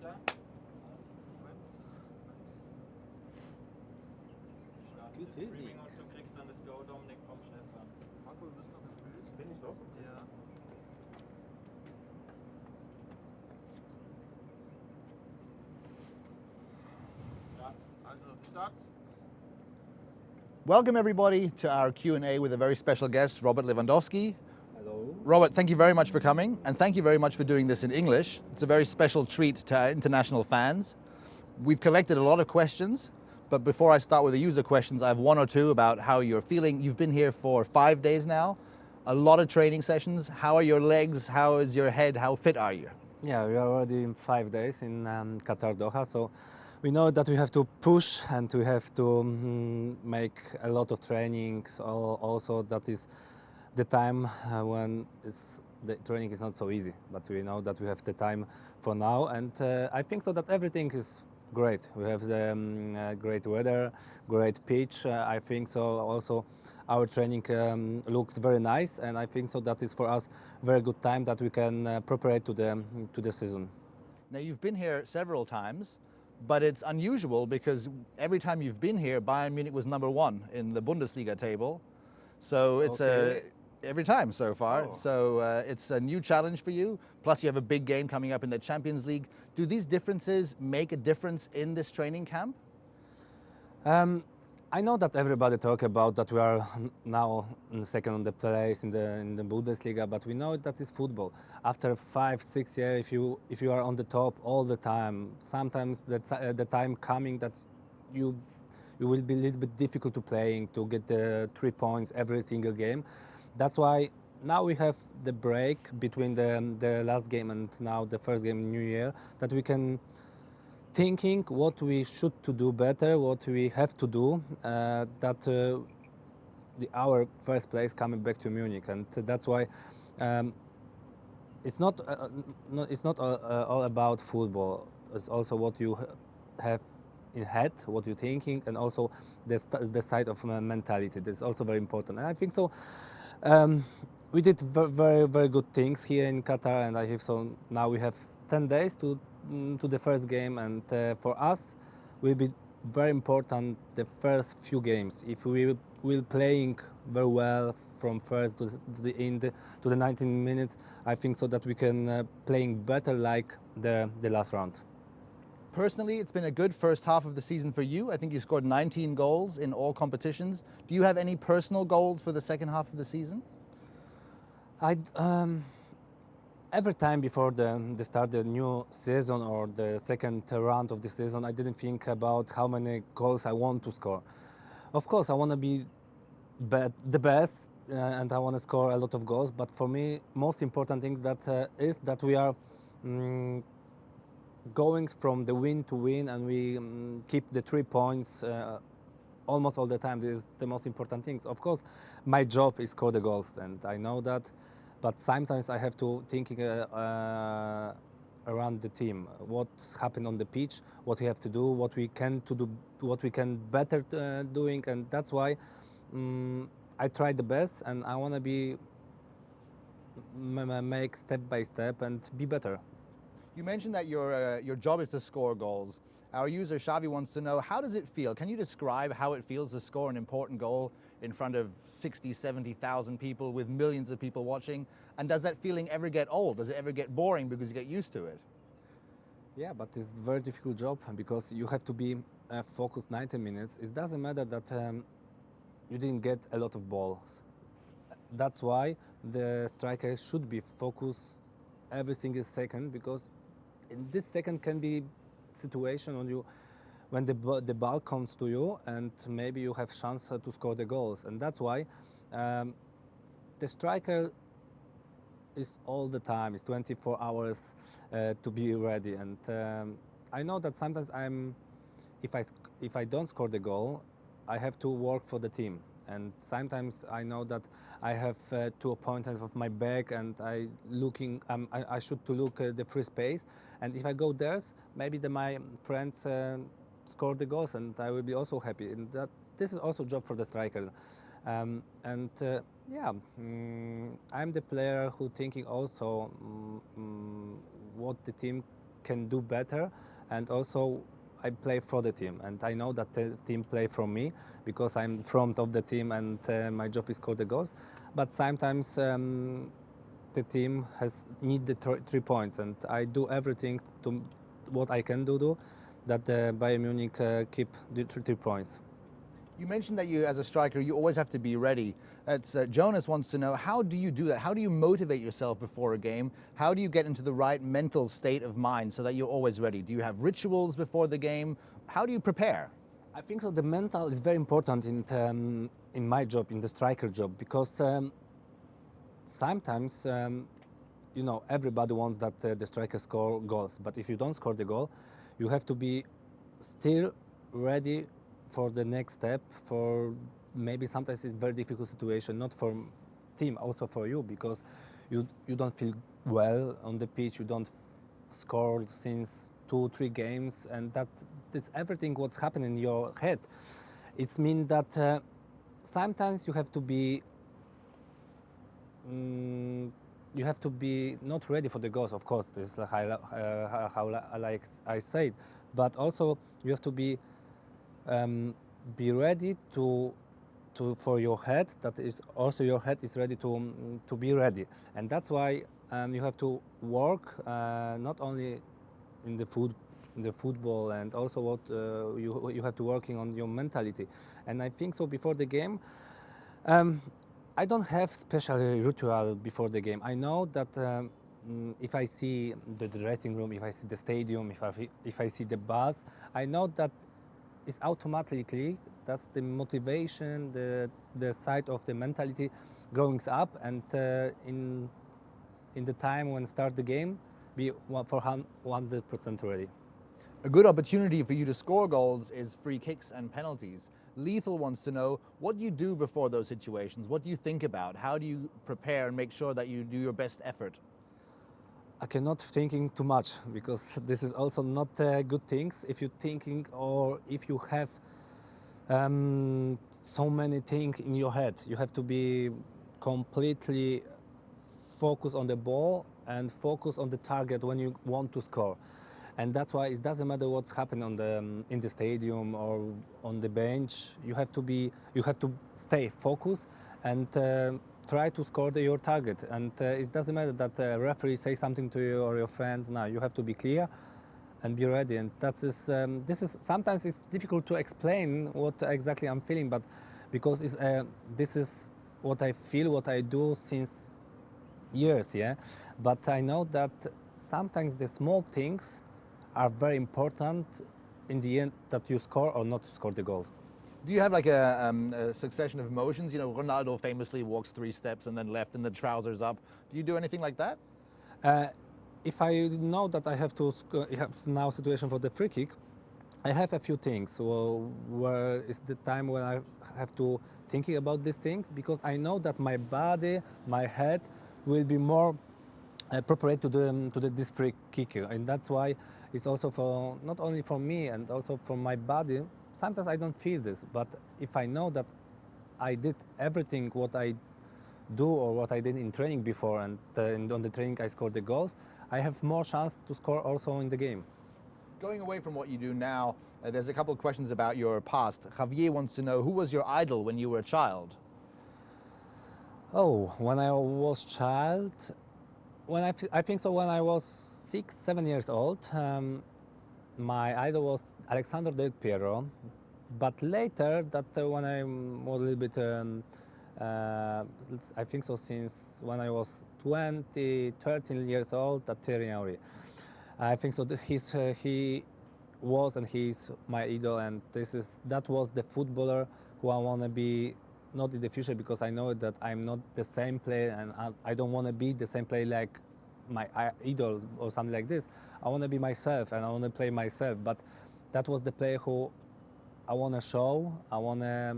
klar? Good evening. Und du kriegst dann das Go, Dominik, vom Stefan. Marco, du bist noch im Bild? Bin ich doch? Ja. Also, Start. Welcome everybody to our Q&A with a very special guest, Robert Lewandowski. Hello. Robert, thank you very much for coming, and thank you very much for doing this in English. It's a very special treat to our international fans. We've collected a lot of questions, but before I start with the user questions, I have one or two about how you're feeling. You've been here for 5 days now, a lot of training sessions. How are your legs? How is your head? How fit are you? Yeah, we are already in 5 days in Qatar, Doha, so we know that we have to push and we have to make a lot of trainings. Also, that is the time when the training is not so easy, but we know that we have the time for now, and I think so that everything is great. We have the great weather, great pitch. I think so. Also, our training looks very nice, and I think so that is for us very good time that we can prepare to the season. Now you've been here several times, but it's unusual because every time you've been here, Bayern Munich was #1 in the Bundesliga table. So it's every time so far. Oh. So it's a new challenge for you. Plus you have a big game coming up in the Champions League. Do these differences make a difference in this training camp? I know that everybody talk about that we are now in second on the place in the Bundesliga, but we know that is football. After 5-6 years, if you are on the top all the time, sometimes the time coming that you will be a little bit difficult to playing to get the 3 points every single game. That's why now we have the break between the last game and now the first game in New Year, that we can thinking what we should to do better, what we have to do, our first place coming back to Munich, and that's why it's not all about football. It's also what you have in head, what you're thinking, and also the side of mentality. That's also very important, and I think so. We did very very good things here in Qatar, and I have so now we have 10 days to the first game, and for us will be very important the first few games. If we will playing very well from first to the end to the 19 minutes, I think so that we can playing better like the last round. Personally, it's been a good first half of the season for you. I think you scored 19 goals in all competitions. Do you have any personal goals for the second half of the season? Every time before the start the new season or the second round of the season, I didn't think about how many goals I want to score. Of course, I want to be the best and I want to score a lot of goals. But for me, most important thing is that we are going from the win to win, and we keep the 3 points almost all the time. This is the most important things. Of course, my job is score the goals, and I know that. But sometimes I have to thinking around the team, what happened on the pitch, what we have to do, what we can better doing, and that's why I try the best, and I want to be make step by step and be better. You mentioned that your job is to score goals. Our user Xavi wants to know, how does it feel? Can you describe how it feels to score an important goal in front of 60, 70,000 people with millions of people watching? And does that feeling ever get old? Does it ever get boring because you get used to it? Yeah, but it's a very difficult job because you have to be focused 90 minutes. It doesn't matter that you didn't get a lot of balls. That's why the striker should be focused every single second, because in this second can be situation when the ball comes to you and maybe you have chance to score the goals, and that's why the striker is all the time, is 24 hours to be ready. And I know that sometimes if I don't score the goal, I have to work for the team, and sometimes I know that I have 2 opponents of my back, and I should to look at the free space, and if I go there, maybe my friends score the goals, and I will be also happy. And this is also job for the striker. I'm the player who thinking also what the team can do better, and also I play for the team, and I know that the team play for me because I'm front of the team, and my job is score the goals. But sometimes the team need the 3 points, and I do everything to what I can do that Bayern Munich keep the 3 points. You mentioned that you, as a striker, you always have to be ready. Jonas wants to know, how do you do that? How do you motivate yourself before a game? How do you get into the right mental state of mind so that you're always ready? Do you have rituals before the game? How do you prepare? I think so. The mental is very important in my job, in the striker job, because sometimes everybody wants that the striker score goals. But if you don't score the goal, you have to be still ready for the next step. For maybe sometimes it's very difficult situation, not for team, also for you, because you don't feel well on the pitch. You don't score since 2-3 games, and that's everything what's happening in your head. It means that sometimes you have to be not ready for the goals. Of course, this is how like I said, but also you have to be ready to for your head. That is also your head is ready to be ready, and that's why you have to work not only in the football, and also what you have to working on your mentality. And I think so before the game. I don't have special ritual before the game. I know that if I see the dressing room, if I see the stadium, if I see the bus, I know that it's automatically, that's the motivation, the side of the mentality growing up, and in the time when start the game, be for 100% ready. A good opportunity for you to score goals is free kicks and penalties. Lethal wants to know, what do you do before those situations? What do you think about? How do you prepare and make sure that you do your best effort? I cannot thinking too much, because this is also not good things. If you're thinking, or if you have so many things in your head, you have to be completely focused on the ball and focus on the target when you want to score. And that's why it doesn't matter what's happening in the stadium or on the bench. You have to stay focused and try to score your target. And it doesn't matter that the referee say something to you or your friends. No, you have to be clear and be ready. And this is sometimes it's difficult to explain what exactly I'm feeling, but because this is what I feel, what I do since years, yeah. But I know that sometimes the small things are very important in the end, that you score or not score the goal. Do you have like a succession of motions? You know, Ronaldo famously walks 3 steps and then left and the trousers up. Do you do anything like that? If I know that I have to have now situation for the free kick, I have a few things. Well, where is the time when I have to thinking about these things, because I know that my body, my head will be more appropriate to this free kick, and that's why it's also for not only for me and also for my body. Sometimes I don't feel this, but if I know that I did everything what I do or what I did in training before, and on the training I scored the goals, I have more chance to score also in the game. Going away from what you do now, there's a couple of questions about your past. Javier wants to know, who was your idol when you were a child? Oh, when I was child, I think so when I was 6-7 years old, my idol was Alexander Del Piero. But later, that when I was a little bit, I think so since when I was 13 years old, that Thierry Henry. I think so he was and he's my idol, and that was the footballer who I want to be, not in the future, because I know that I'm not the same player, and I don't want to be the same player like my idol or something like this. I want to be myself and I want to play myself, but that was the player who I want to show. I want to,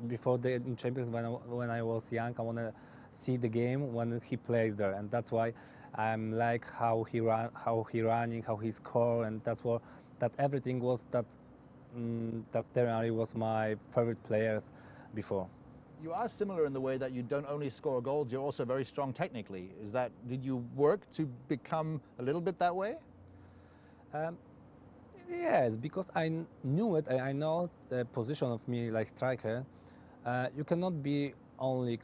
before the in Champions, when I was young, I want to see the game when he plays there, and that's why I'm like how he running, how he score, and that everything was that Thierry Henry was my favorite players before. You are similar in the way that you don't only score goals, you're also very strong technically. Did you work to become a little bit that way? Um, yes, because knew it. I know the position of me like striker. You cannot be only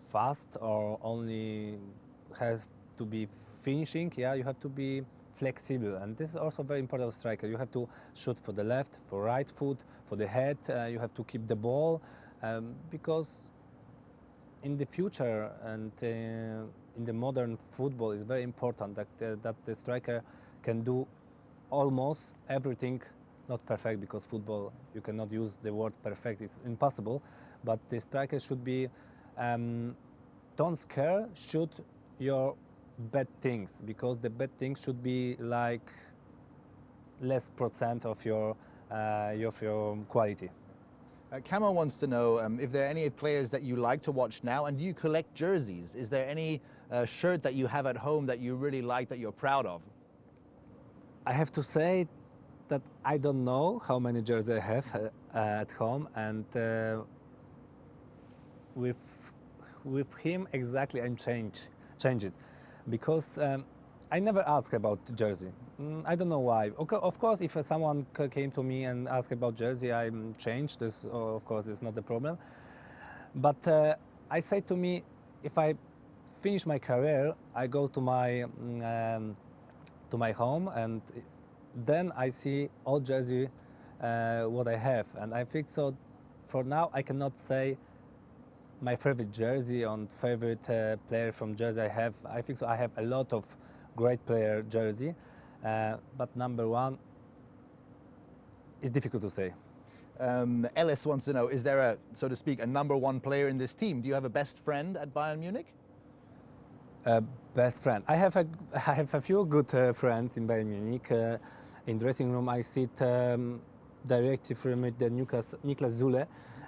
fast or only has to be finishing. Yeah, you have to be flexible, and this is also very important of striker. You have to shoot for the left, for right foot, for the head. You have to keep the ball, because in the future and in the modern football, it's very important that the striker can do almost everything. Not perfect, because football you cannot use the word perfect; it's impossible. But the striker should be don't scare, shoot your bad things, because the bad things should be like less percent of your quality. Camo wants to know if there are any players that you like to watch now, and do you collect jerseys? Is there any shirt that you have at home that you really like, that you're proud of? I have to say that I don't know how many jerseys I have at home, and with him exactly I change it, because I never ask about jersey. I don't know why. Okay, of course, if someone came to me and asked about jersey, I change this. Of course, it's not the problem. But I say to me, if I finish my career, I go to my home, and then I see all jersey what I have, and I think so. For now, I cannot say my favorite jersey and favorite player from jersey I have. I think so. I have a lot of great player jersey, but number one is difficult to say. Ellis wants to know, is there a, so to speak, a number one player in this team? Do you have a best friend at Bayern Munich? Best friend. I have a few good friends in Bayern Munich. In dressing room, I sit directly from the Niklas Zule,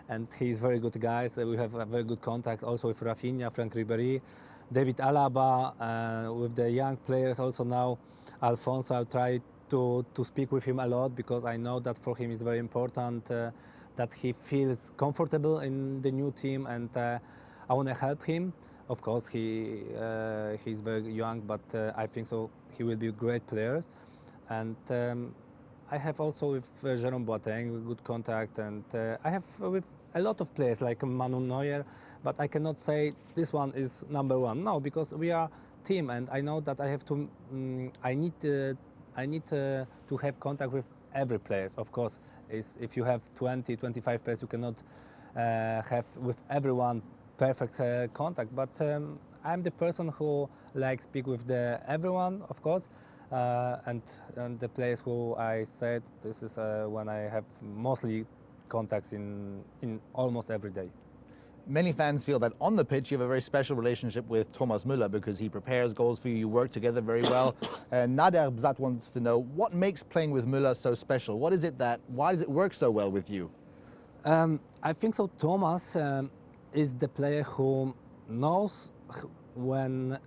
and he's very good guy. So we have a very good contact also with Rafinha, Frank Ribéry, David Alaba, with the young players also now. Alfonso, I try to speak with him a lot, because I know that for him is very important that he feels comfortable in the new team, and I want to help him. Of course, he's very young, but I think so he will be a great player. And I have also with Jerome Boateng good contact, and I have with a lot of players like Manu Neuer, but I cannot say this one is number one. No, because we are team, and I know that I have to. I need to have contact with every player. Of course, if you have 20, 25 players, you cannot have with everyone perfect contact. But I'm the person who likes speak with everyone, of course, and the players who I said this is when I have mostly contacts in almost every day. Many fans feel that on the pitch you have a very special relationship with Thomas Muller, because he prepares goals for you, you work together very well. Nader Bzat wants to know, what makes playing with Muller so special? Why does it work so well with you? I think so. Thomas is the player who knows when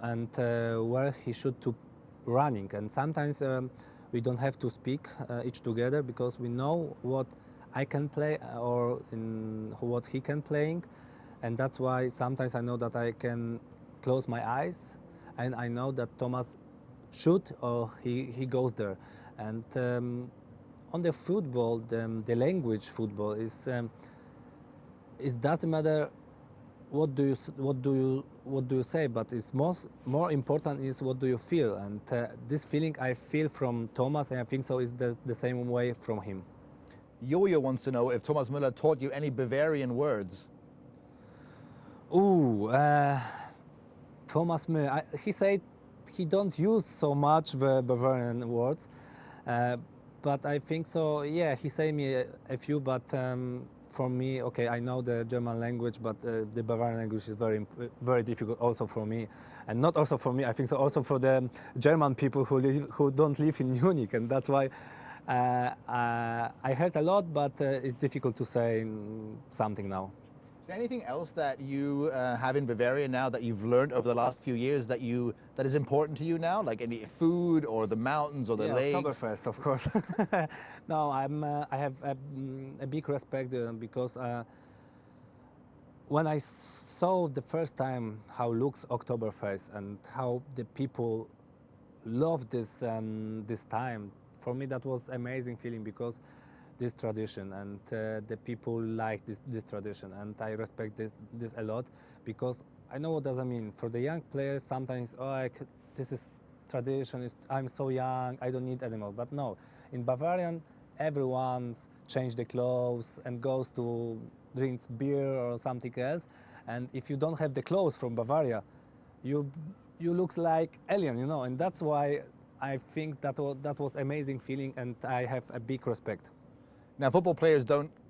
and where he should to running, and sometimes we don't have to speak each together, because we know what I can play or what he can playing, and that's why sometimes I know that I can close my eyes and I know that Thomas shoot or he goes there. And on the football, the language football is it doesn't matter what do you say, but it's more important is what do you feel, and this feeling I feel from Thomas, and I think so is the same way from him. Yo-Yo wants to know if Thomas Muller taught you any Bavarian words. Thomas Muller, he said he don't use so much Bavarian words, but I think so. Yeah, he said me a few, but for me, okay, I know the German language, but the Bavarian language is very difficult also for me, and not also for me. I think so also for the German people who don't live in Munich, and that's why. I heard a lot, but it's difficult to say something now. Is there anything else that you have in Bavaria now that you've learned over the last few years that is important to you now, like any food or the mountains or the lakes? Oktoberfest, of course. No, I have a big respect because when I saw the first time how looks Oktoberfest and how the people love this time. For me, that was amazing feeling because this tradition and the people like this tradition, and I respect this a lot because I know what does it mean for the young players. Sometimes this is tradition. I'm so young, I don't need anymore. But no, in Bavarian, everyone's changed the clothes and goes to drinks beer or something else. And if you don't have the clothes from Bavaria, you looks like alien, you know. And that's why I think that was amazing feeling, and I have a big respect. Now, football players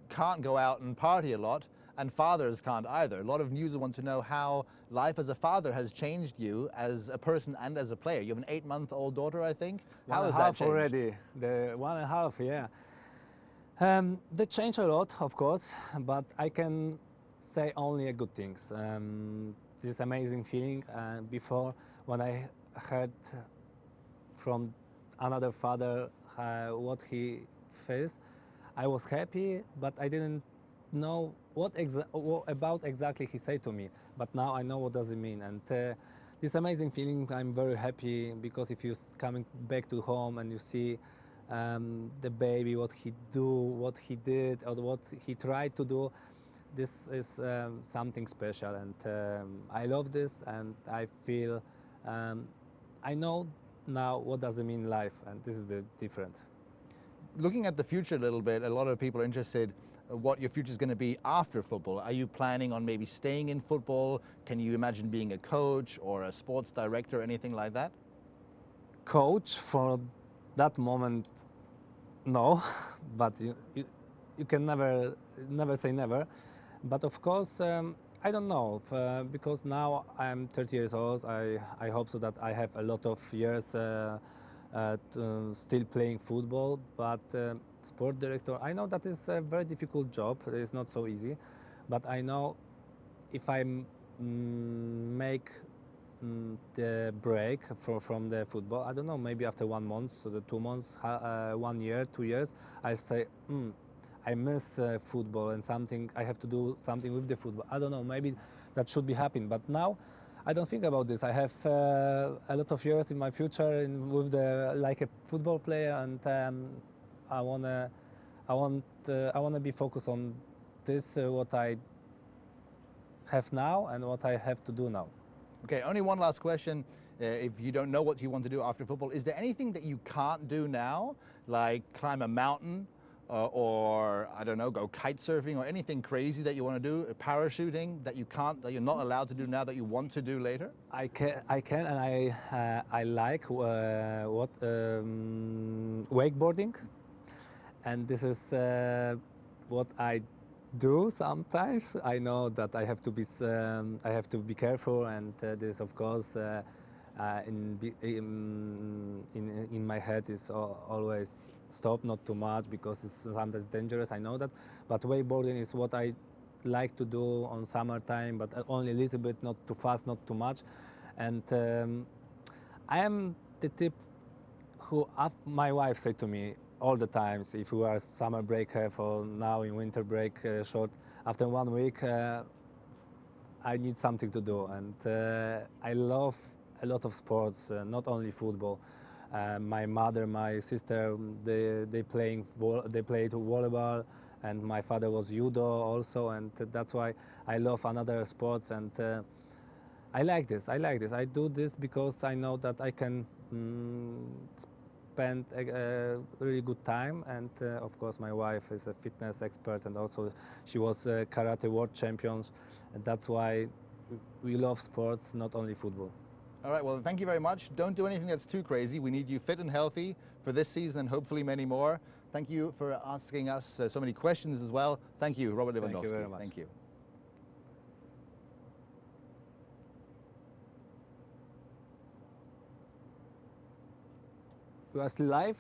can't go out and party a lot, and fathers can't either. A lot of users want to know how life as a father has changed you as a person and as a player. You have an 8-month-old daughter, I think. How has that changed? Already, the 1.5, yeah. They changed a lot, of course, but I can say only good things. This amazing feeling before, when I heard from another father what he faced, I was happy, but I didn't know what about exactly he said to me. But now I know what does it mean, and this amazing feeling. I'm very happy because if you're coming back to home and you see the baby, what he did, or what he tried to do, this is something special, and I love this, and I feel I know now what does it mean life, and this is the different. Looking at the future a little bit, a lot of people are interested what your future is going to be after football. Are you planning on maybe staying in football? Can you imagine being a coach or a sports director or anything like that? Coach for that moment, no, but you can never say never. But of course, I don't know, because now I'm 30 years old. I hope so that I have a lot of years still playing football. But sport director, I know that is a very difficult job. It's not so easy. But I know if I make the break from the football, I don't know, maybe after 1 month, so the 2 months, 1 year, 2 years, I say, I miss football and I have to do something with the football. I don't know, maybe that should be happening. But now I don't think about this. I have a lot of years in my future with like a football player, and I wanna be focused on this, what I have now and what I have to do now. Okay, only one last question. If you don't know what you want to do after football, is there anything that you can't do now, like climb a mountain or I don't know, go kite surfing or anything crazy that you want to do, parachuting that you're not allowed to do now that you want to do later? I can, and I like wakeboarding, and this is what I do sometimes. I know that I have to be careful, and this, of course, in my head is always stop, not too much, because it's sometimes dangerous. I know that, but wakeboarding is what I like to do on summertime, but only a little bit, not too fast, not too much. And I am the type who my wife said to me all the times, if we are summer break or now in winter break short, after 1 week I need something to do, and I love a lot of sports, not only football. My mother, my sister, they played volleyball, and my father was judo also, and that's why I love another sports, and I like this. I do this because I know that I can spend a really good time, and of course my wife is a fitness expert, and also she was a karate world champion, and that's why we love sports, not only football. All right, well, thank you very much. Don't do anything that's too crazy. We need you fit and healthy for this season and hopefully many more. Thank you for asking us so many questions as well. Thank you, Robert Lewandowski. Thank you very much. Thank you. You are still live?